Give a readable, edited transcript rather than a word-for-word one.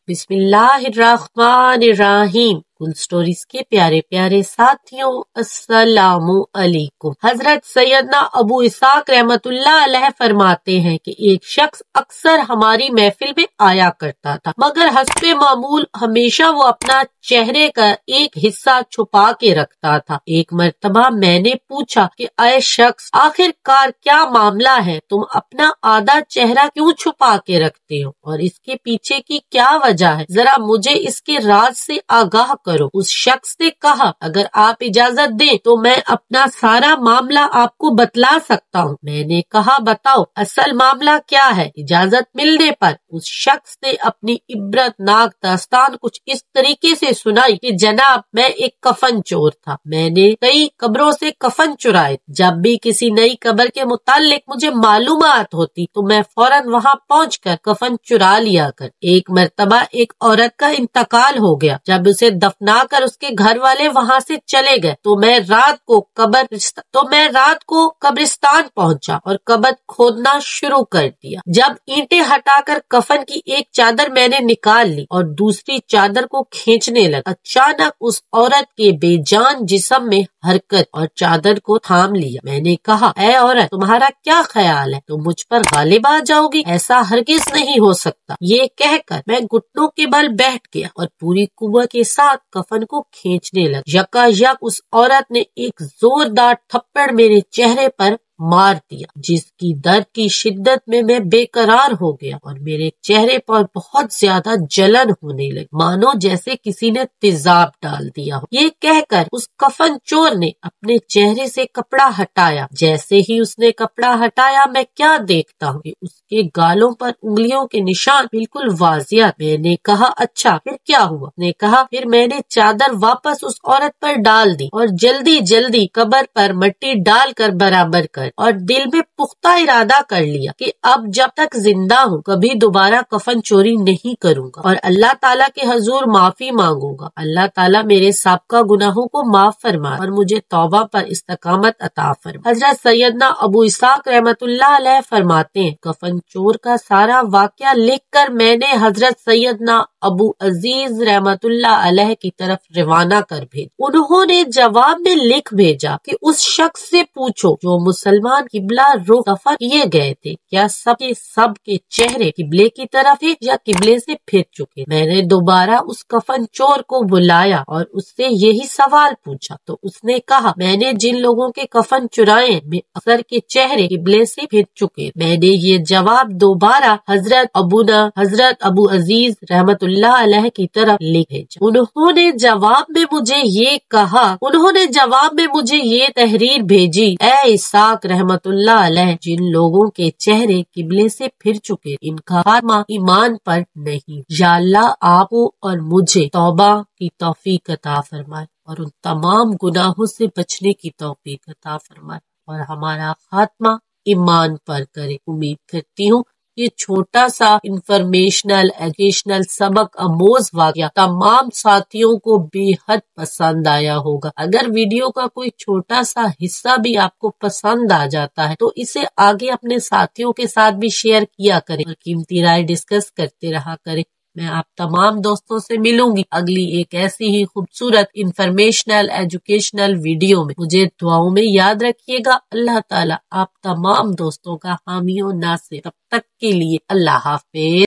बिस्मिल्लाहिर्रहमानिर्रहीम। कुल स्टोरीज के प्यारे प्यारे साथियों, अस्सलामु अलैकुम। हजरत सैयदना अबू इसाक रहमतुल्लाह अलैह फरमाते हैं कि एक शख्स अक्सर हमारी महफिल में आया करता था, मगर हस्बे मामूल हमेशा वो अपना चेहरे का एक हिस्सा छुपा के रखता था। एक मर्तबा मैंने पूछा कि अय शख्स, आखिरकार क्या मामला है, तुम अपना आधा चेहरा क्यों छुपा के रखते हो और इसके पीछे की क्या वजह है, जरा मुझे इसके राज से आगाह करो। उस शख्स ने कहा, अगर आप इजाजत दें तो मैं अपना सारा मामला आपको बतला सकता हूँ। मैंने कहा, बताओ असल मामला क्या है। इजाजत मिलने पर उस शख्स ने अपनी इबरतनाक दास्तान कुछ इस तरीके से सुनाई कि जनाब, मैं एक कफन चोर था। मैंने कई कब्रों से कफन चुराए। जब भी किसी नई कब्र के मुतालिक मुझे मालूमात होती तो मैं फौरन वहाँ पहुँचकर कफन चुरा लिया कर। एक मर्तबा एक औरत का इंतकाल हो गया। जब उसे दफना कर उसके घर वाले वहाँ से चले गए तो मैं रात को कब्रिस्तान पहुँचा और कब्र खोदना शुरू कर दिया। जब ईंटें हटाकर कफन की एक चादर मैंने निकाल ली और दूसरी चादर को खींचने लगा, अचानक उस औरत के बेजान जिस्म में हरकत और चादर को थाम लिया। मैंने कहा, ऐ औरत, तुम्हारा क्या ख्याल है, तुम मुझ पर गालिब आ जाओगी? ऐसा हरगिज नहीं हो सकता। ये कहकर मैं घुटनों के बल बैठ गया और पूरी कुव्वत के साथ कफन को खींचने लगा। यकायक उस औरत ने एक जोरदार थप्पड़ मेरे चेहरे पर मार दिया, जिसकी दर्द की शिद्दत में मैं बेकरार हो गया और मेरे चेहरे पर बहुत ज्यादा जलन होने लगी, मानो जैसे किसी ने तेजाब डाल दिया हो। ये कहकर उस कफन चोर ने अपने चेहरे से कपड़ा हटाया। जैसे ही उसने कपड़ा हटाया, मैं क्या देखता हूँ कि उसके गालों पर उंगलियों के निशान बिल्कुल वाजिया। मैंने कहा, अच्छा फिर क्या हुआ? उसने कहा, फिर मैंने चादर वापस उस औरत पर डाल दी और जल्दी जल्दी कब्र पर मिट्टी डालकर बराबर कर और दिल में पुख्ता इरादा कर लिया कि अब जब तक जिंदा हूँ कभी दोबारा कफन चोरी नहीं करूँगा और अल्लाह ताला के हजूर माफी मांगूंगा। अल्लाह ताला मेरे साबका गुनाहों को माफ फरमाए और मुझे तौबा पर इस्तकामत अता फरमाए। हजरत सैयदना अबू इसाक रहमतुल्लाह अलैह फरमाते हैं, कफन चोर का सारा वाकया लिखकर मैंने हजरत सैयदना अबू अजीज रहमतुल्लाह अलैह की तरफ रवाना कर भेजा। उन्होंने जवाब में लिख भेजा कि उस शख्स से पूछो जो मुसलमान किबला रुख दफा किए गए थे, क्या सबके चेहरे किबले की तरफ थे या किबले से फिर चुके। मैंने दोबारा उस कफन चोर को बुलाया और उससे यही सवाल पूछा तो उसने कहा, मैंने जिन लोगों के कफन चुराए में अक्सर के चेहरे किबले से फिर चुके। मैंने ये जवाब दोबारा हजरत अबू अजीज रहमतुल्लाह अलैह की तरफ लिख भेजा। उन्होंने जवाब में मुझे ये तहरीर भेजी, ए इसाक रहमतुल्लाह अलैह, जिन लोगों के चेहरे किबले से फिर चुके इनका खात्मा ईमान पर नहीं। या अल्लाह आपको और मुझे तौबा की तौफीक अता फरमाए और उन तमाम गुनाहों से बचने की तौफीक अता फरमाए और हमारा खात्मा ईमान पर करे। उम्मीद करती हूँ ये छोटा सा इंफॉर्मेशनल एजुकेशनल सबक आमोज वाक़या तमाम साथियों को बेहद पसंद आया होगा। अगर वीडियो का कोई छोटा सा हिस्सा भी आपको पसंद आ जाता है तो इसे आगे अपने साथियों के साथ भी शेयर किया करें और कीमती राय डिस्कस करते रहा करें। मैं आप तमाम दोस्तों से मिलूंगी अगली एक ऐसी ही खूबसूरत इंफॉर्मेशनल एजुकेशनल वीडियो में। मुझे दुआओं में याद रखिएगा। अल्लाह ताला आप तमाम दोस्तों का हामी और नासिर। तब तक के लिए अल्लाह हाफिज।